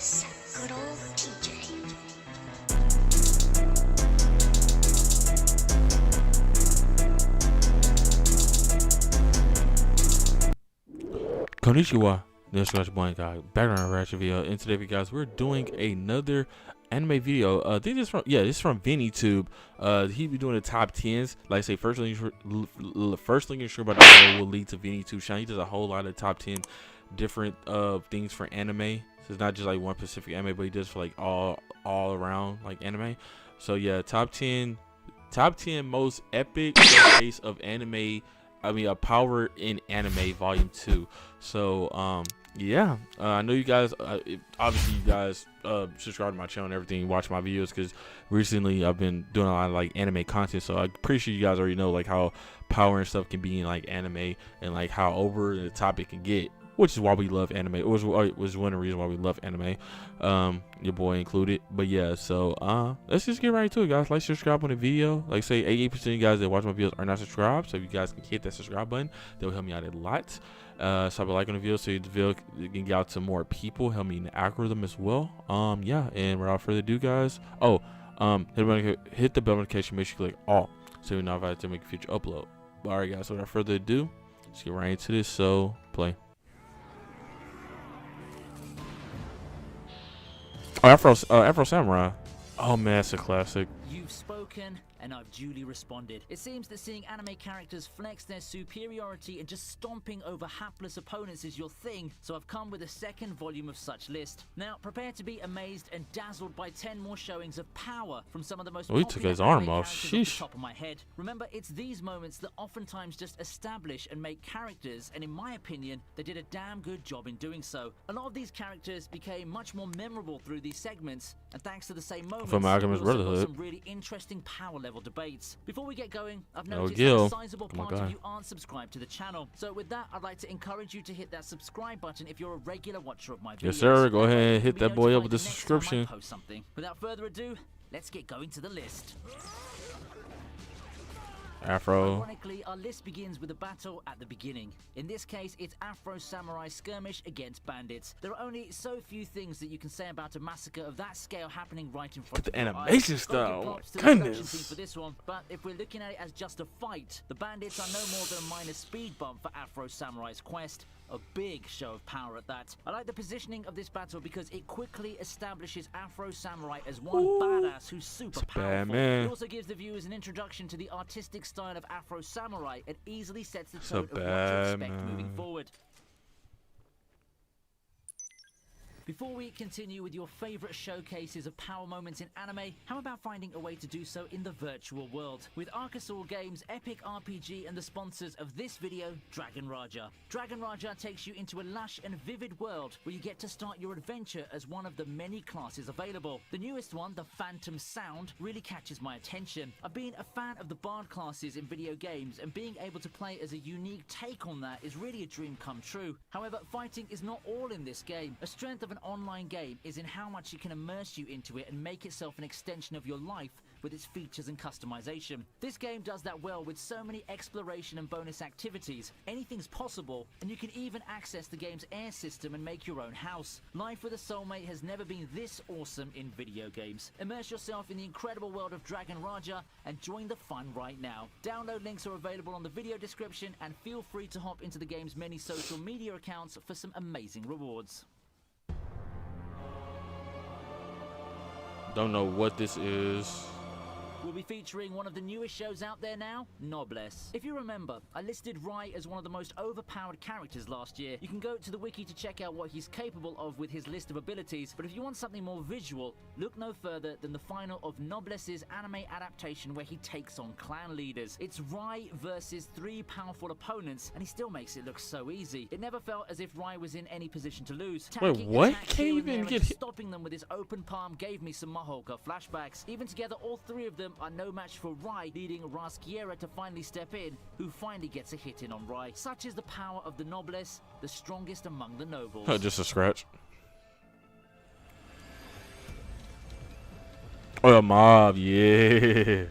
Noblesse, good old TJ. Konnichiwa, this is Boy Guy, background reaction video. And today, guys, we're doing another anime video. I think this is from VINIITUBE. He be doing the top 10s. Like I say, first link in sure about the video will lead to VINIITUBE channel. He does a whole lot of top 10 different things for anime. So it's not just like one specific anime, but he does for like all around like anime. So yeah, top 10 most epic showcase of anime. I mean, a power in anime volume 2. So yeah, I know you guys obviously you guys subscribe to my channel and everything, watch my videos, because recently I've been doing a lot of like anime content. So I'm pretty sure you guys already know like how power and stuff can be in like anime, and like how over the top it can get, which is why we love anime. It was one of the reasons why we love anime, your boy included. But yeah, so let's just get right to it, guys. Like, subscribe on the video. Like, say 88% of you guys that watch my videos are not subscribed, so if you guys can hit that subscribe button, that will help me out a lot. So I'll be liking the video so the video can get out to more people, help me in the algorithm as well. Yeah, and without further ado, guys, hit the bell notification, make sure you click all, so you're notified to make a future upload. But all right, guys, so without further ado, let's get right into this. So play. Oh, Afro Samurai. Oh man, that's a classic. You've spoken, and I've duly responded. It seems that seeing anime characters flex their superiority and just stomping over hapless opponents is your thing, so I've come with a second volume of such list. Now, prepare to be amazed and dazzled by 10 more showings of power from some of the most he took his arm off. Sheesh. Off the top of my head. Remember, it's these moments that oftentimes just establish and make characters, and in my opinion, they did a damn good job in doing so. A lot of these characters became much more memorable through these segments, and thanks to the same moments, from Alchemist Brotherhood, some really interesting power level debates. Before we get going, I've noticed Gil. that a sizable part of you aren't subscribed to the channel. So with that, I'd like to encourage you to hit that subscribe button if you're a regular watcher of my videos. Yes, sir. Go ahead and hit that boy up with the subscription. Post something. Without further ado, let's get going to the list. Afro. Ironically, our list begins with a battle at the beginning. In this case, it's Afro Samurai skirmish against bandits. There are only so few things that you can say about a massacre of that scale happening right in front of the your animation eyes. style. Oh my goodness. for this one, but if we're looking at it as just a fight, the bandits are no more than a minor speed bump for Afro Samurai's quest. A big show of power at that. I like the positioning of this battle because it quickly establishes Afro Samurai as one badass who's super powerful. It also gives the viewers an introduction to the artistic style of Afro Samurai and easily sets the tone of what to expect moving forward. Before we continue with your favorite showcases of power moments in anime, how about finding a way to do so in the virtual world? With Arkasaur Games, Epic RPG, and the sponsors of this video, Dragon Raja. Dragon Raja takes you into a lush and vivid world where you get to start your adventure as one of the many classes available. The newest one, the Phantom Sound, really catches my attention. I've been a fan of the Bard classes in video games, and being able to play as a unique take on that is really a dream come true. However, fighting is not all in this game. A strength of an online game is in how much it can immerse you into it and make itself an extension of your life with its features and customization. This game does that well with so many exploration and bonus activities. Anything's possible, and you can even access the game's air system and make your own house. Life with a soulmate has never been this awesome in video games. Immerse yourself in the incredible world of Dragon Raja and join the fun right now. Download links are available on the video description, and feel free to hop into the game's many social media accounts for some amazing rewards. Don't know what this is. We'll be featuring one of the newest shows out there now, Noblesse. If you remember, I listed Rai as one of the most overpowered characters last year. You can go to the wiki to check out what he's capable of with his list of abilities, but if you want something more visual, look no further than the final of Noblesse's anime adaptation where he takes on clan leaders. It's Rai versus 3 powerful opponents, and he still makes it look so easy. It never felt as if Rai was in any position to lose. Wait, what? Can't even get hit? Stopping them with his open palm gave me some Mahoka flashbacks. Even together, all 3 of them are no match for Rai, leading Raskiera to finally step in, who finally gets a hit in on Rai. Such is the power of the Noblesse, the strongest among the nobles. Just a scratch. Oh, a mob, yeah.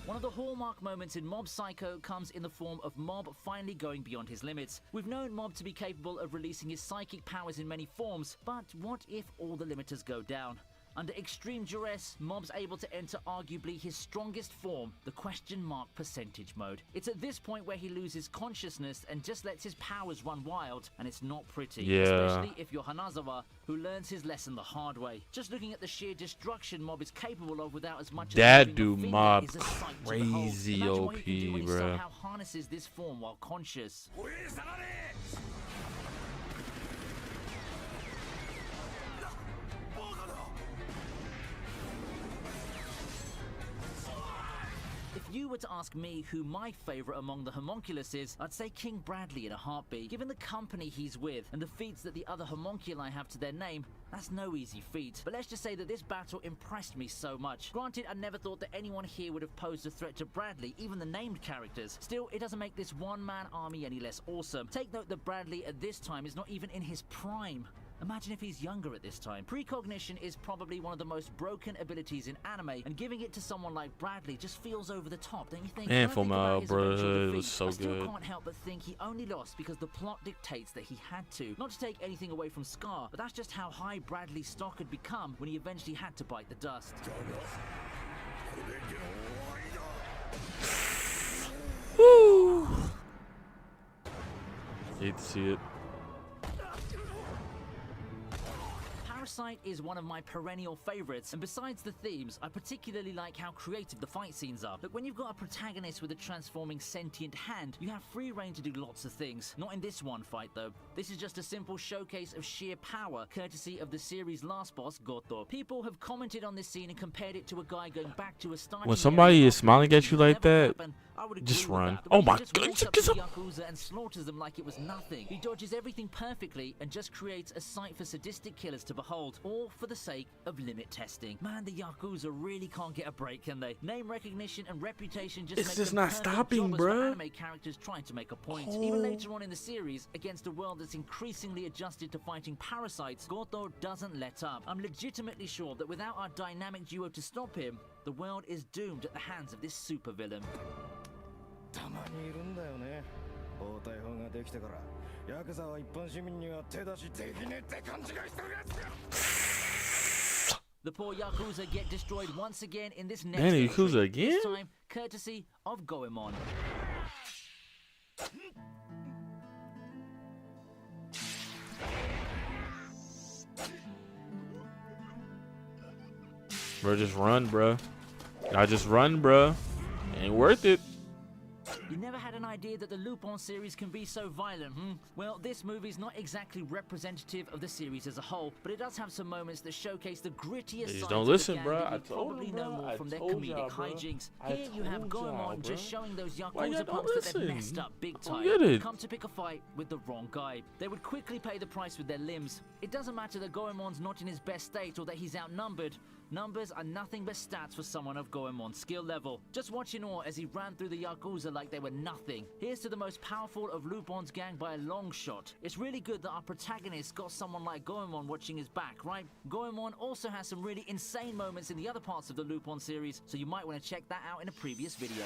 One of the hallmark moments in Mob Psycho comes in the form of Mob finally going beyond his limits. We've known Mob to be capable of releasing his psychic powers in many forms, but what if all the limiters go down? Under extreme duress, Mob's able to enter arguably his strongest form, the question mark percentage mode. It's at this point where he loses consciousness and just lets his powers run wild, and it's not pretty. Yeah. Especially if you're Hanazawa, who learns his lesson the hard way. Just looking at the sheer destruction Mob is capable of without as much as That moving a dude finger Mob is a sight to behold. crazy Imagine what he can do when OP, he bruh. somehow harnesses this form while conscious. If you were to ask me who my favorite among the homunculus is, I'd say King Bradley in a heartbeat. Given the company he's with and the feats that the other homunculi have to their name, that's no easy feat. But let's just say that this battle impressed me so much. Granted, I never thought that anyone here would have posed a threat to Bradley, even the named characters. Still, it doesn't make this one-man army any less awesome. Take note that Bradley at this time is not even in his prime. Imagine if he's younger at this time. Precognition is probably one of the most broken abilities in anime, and giving it to someone like Bradley just feels over the top, don't you think? Man, When I think Full about Metal his eventual Brotherhood defeat, was so I still good. can't help but think he only lost because the plot dictates that he had to. Not to take anything away from Scar, but that's just how high Bradley's stock had become when he eventually had to bite the dust. Woo! Hate to see it. Parasite is one of my perennial favorites, and besides the themes, I particularly like how creative the fight scenes are. Look, when you've got a protagonist with a transforming sentient hand, you have free reign to do lots of things. Not in this one fight though. This is just a simple showcase of sheer power, courtesy of the series' last boss, Goto. People have commented on this scene and compared it to a guy going back to a starting When somebody area is smiling at you like never that, happened. I would just agree with run. that. The Oh way my he just God, walks up get to the some- Yakuza and slaughters them like it was nothing. He dodges everything perfectly and just creates a sight for sadistic killers to behold, all for the sake of limit testing. Man, the Yakuza really can't get a break, can they? Name recognition and reputation just It's make just them not perfect stopping, jobbers for bruh. anime characters trying to make a point. Oh. Even later on in the series, against a world that's increasingly adjusted to fighting parasites, Goto doesn't let up. I'm legitimately sure that without our dynamic duo to stop him, the world is doomed at the hands of this supervillain. たまにいるんだよね。暴対法ができてからヤクザは一般市民には手出しできねえって勘違いしてるやつよ。 The poor Yakuza get destroyed once again in this next Damn, entry, Yakuza again? this time courtesy of Goemon. Bro, just run, bro. I just run, bro. Ain't worth it. You never had an idea that the Lupin series can be so violent, hmm? Well, this movie's not exactly representative of the series as a whole, but it does have some moments that showcase the grittiest They just sides don't of the listen, gang bruh. that I you told probably them, know bruh. more I from their told comedic y'all, bruh. hijinks. I Here you have told y'all, Goemon just bruh. showing those Why y'all Yakuza don't punks that they've listen? messed up big I don't time. get it. Come to pick a fight with the wrong guy. They would quickly pay the price with their limbs. It doesn't matter that Goemon's not in his best state or that he's outnumbered. Numbers are nothing but stats for someone of Goemon's skill level. Just watch in awe as he ran through the Yakuza like they were nothing. Here's to the most powerful of Lupin's gang by a long shot. It's really good that our protagonist got someone like Goemon watching his back, right? Goemon also has some really insane moments in the other parts of the Lupin series, so you might want to check that out in a previous video.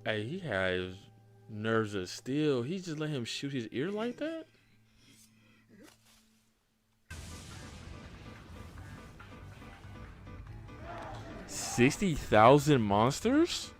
Hey, he has nerves of steel. He just let him shoot his ear like that? $60,000 monsters?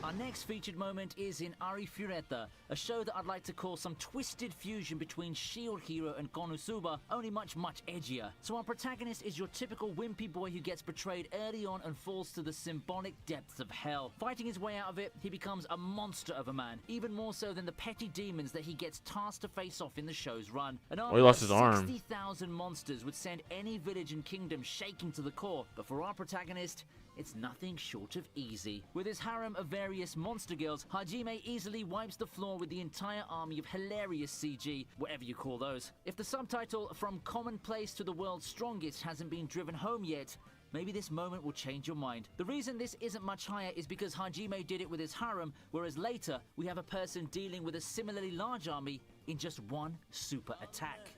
Our next featured moment is in Ari Fureta, a show that I'd like to call some twisted fusion between Shield Hero and Konosuba, only much edgier. So our protagonist is your typical wimpy boy who gets betrayed early on and falls to the symbolic depths of hell. Fighting his way out of it, he becomes a monster of a man, even more so than the petty demons that he gets tasked to face off in the show's run. An army he lost of his arm. 60,000 monsters would send any village and kingdom shaking to the core, but for our protagonist, it's nothing short of easy. With his harem of various monster girls, Hajime easily wipes the floor with the entire army of hilarious CG, whatever you call those. If the subtitle "From Commonplace to the World's Strongest" hasn't been driven home yet, maybe this moment will change your mind. The reason this isn't much higher is because Hajime did it with his harem, whereas later we have a person dealing with a similarly large army in just one super attack.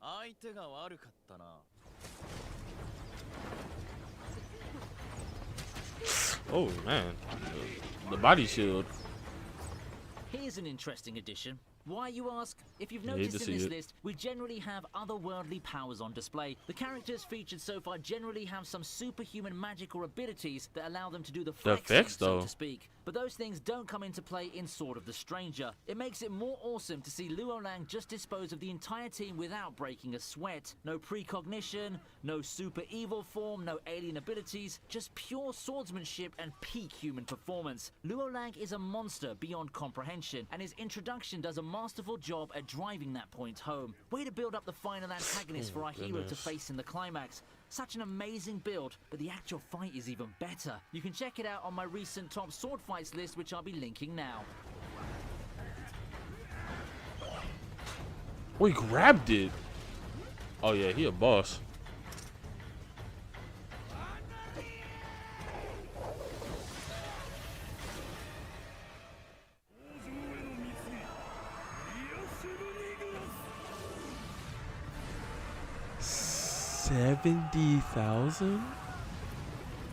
相手が悪かったな。 Oh man, the body shield. Here's an interesting addition. Why, you ask? If you've I hate to noticed in see this it. list, we generally have otherworldly powers on display. The characters featured so far generally have some superhuman magical abilities that allow them to do the flexing, effects, so though. to speak. But those things don't come into play in Sword of the Stranger. It makes it more awesome to see Luo Lang just dispose of the entire team without breaking a sweat. No precognition, no super evil form, no alien abilities, just pure swordsmanship and peak human performance. Luo Lang is a monster beyond comprehension, and his introduction does a masterful job at driving that point home. Way to build up the final antagonist for our hero to face in the climax. Such an amazing build, but the actual fight is even better. You can check it out on my recent top sword fights list, which I'll be linking now. Oh, he grabbed it. Oh yeah, he a boss. $70,000?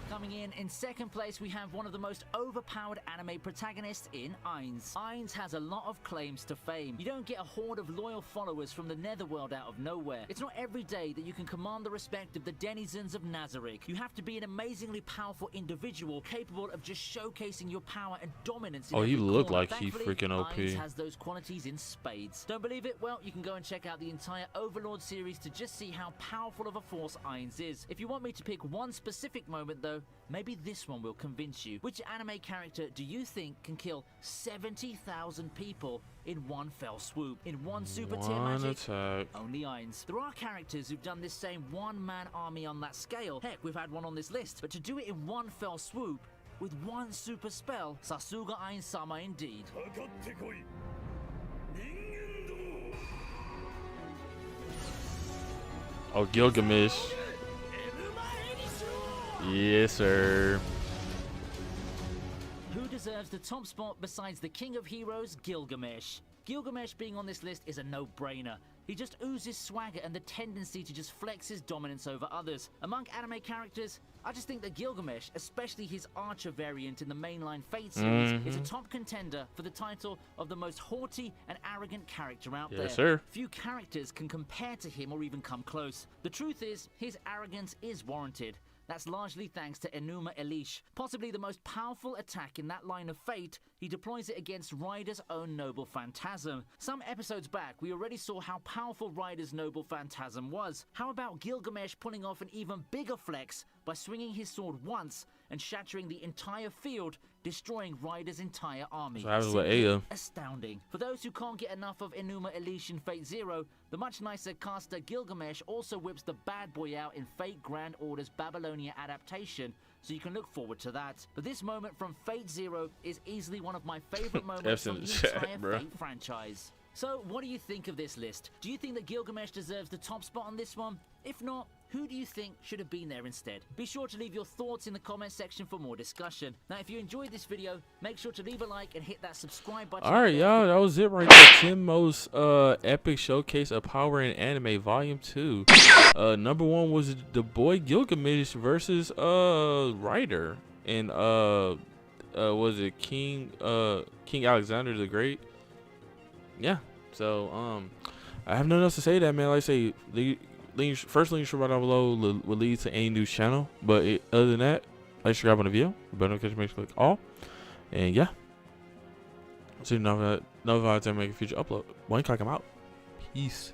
Coming in second place, we have one of the most overpowered anime protagonists in Ainz. Ainz has a lot of claims to fame. You don't get a horde of loyal followers from the netherworld out of nowhere. It's not every day that you can command the respect of the denizens of Nazarick. You have to be an amazingly powerful individual capable of just showcasing your power and dominance in Oh, he every looked corner. like he Thankfully, freaking OP. Ainz has those qualities in spades. Don't believe it? Well, you can go and check out the entire Overlord series to just see how powerful of a force Ainz is. If you want me to pick one specific moment though, maybe this one will convince you. Which anime character do you think can kill 70,000 people in one fell swoop? In one super tier One magic? attack. Only Ainz. There are characters who've done this same one-man army on that scale. Heck, we've had one on this list. But to do it in one fell swoop, with one super spell, Sasuga Ainz-sama indeed. Oh, Gilgamesh. Yes, sir. Who deserves the top spot besides the king of heroes, Gilgamesh? Gilgamesh being on this list is a no-brainer. He just oozes swagger and the tendency to just flex his dominance over others. Among anime characters, I just think that Gilgamesh, especially his archer variant in the mainline Fate series, is a top contender for the title of the most haughty and arrogant character out there. Yes, sir. Few characters can compare to him or even come close. The truth is, his arrogance is warranted. That's largely thanks to Enuma Elish. Possibly the most powerful attack in that line of Fate, he deploys it against Ryder's own Noble Phantasm. Some episodes back, we already saw how powerful Ryder's Noble Phantasm was. How about Gilgamesh pulling off an even bigger flex by swinging his sword once and shattering the entire field, destroying Ryder's entire army? So happens with Simply Aya. astounding. For those who can't get enough of Enuma Elish in Fate Zero, the much nicer caster Gilgamesh also whips the bad boy out in Fate Grand Order's Babylonia adaptation, so you can look forward to that. But this moment from Fate Zero is easily one of my favorite moments from the chat, entire bro. Fate franchise. So, what do you think of this list? Do you think that Gilgamesh deserves the top spot on this one? If not, who do you think should have been there instead? Be sure to leave your thoughts in the comment section for more discussion. Now, if you enjoyed this video, make sure to leave a like and hit that subscribe button. Alright, y'all, that was it right there. 10 most epic showcase of power in anime volume 2. Number 1 was the boy Gilgamesh versus Ryder. And was it King Alexander the Great? Yeah. So I have nothing else to say that, man. Like I say, first link right down below will lead to any news channel. But other than that, like, subscribe on the video, bell notification, make sure to click all. And yeah, so you know that notified to make a future upload. One, I'm out. Peace.